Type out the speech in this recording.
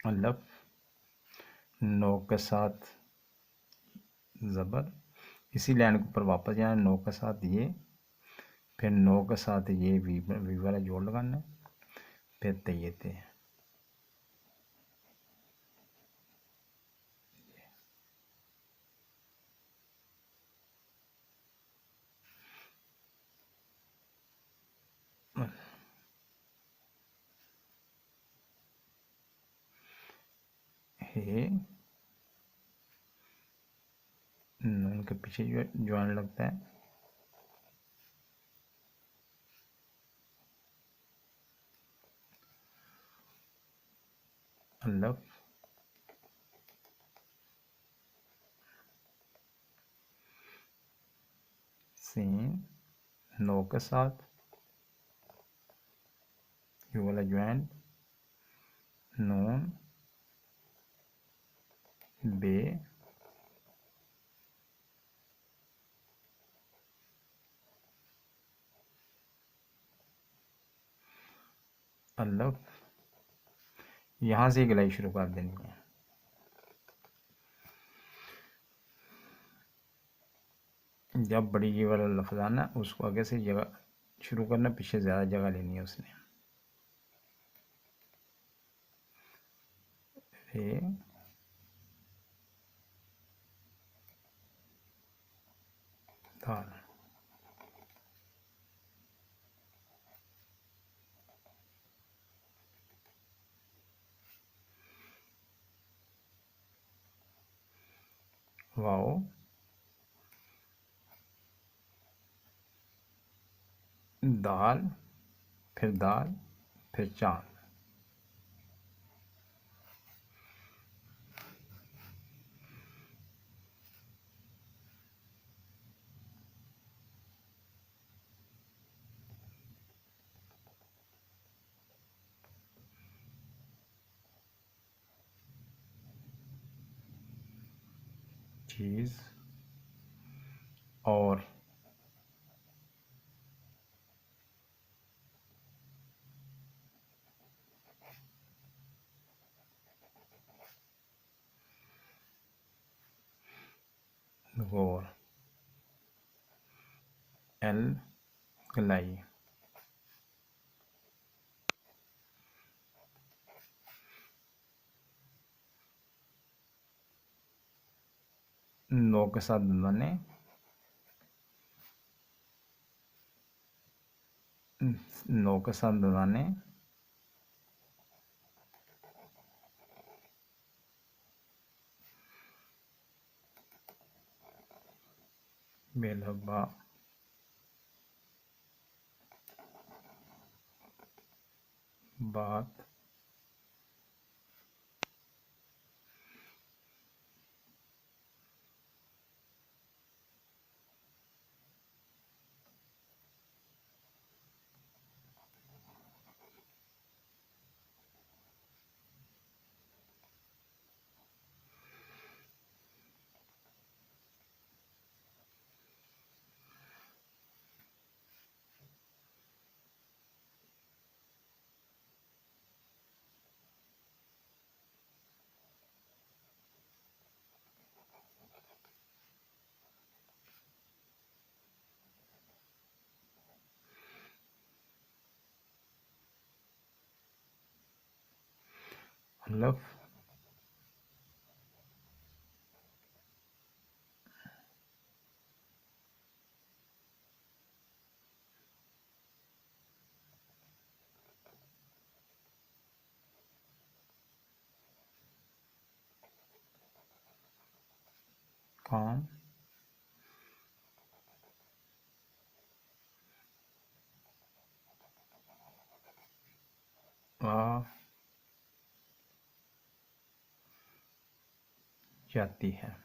लफ, no के साथ ज़बर, इसी लाइन के ऊपर वापस जाना, नो के साथ ये, फिर नो के साथ ये वी वाला जोड़ लगाना, फिर तयते। हे नून के पीछे ज्वाइन लगता है, लफ, सीन, नो के साथ ये वाला ज्वाइन, नून, बे, अलफ, यहाँ से गलाई शुरू कर देनी है। जब बड़ी ये वाला लफ्ज़ आना उसको आगे से जगह शुरू करना, पीछे ज़्यादा जगह लेनी है उसने। रे, दाल, वाओ, दाल, फिर चांद। चीज़ और गौर, एल, गलाई, नो के साथ बने, नो के साथ दबाने, बेलहबा, बात, लफ, काम, आ जाती है।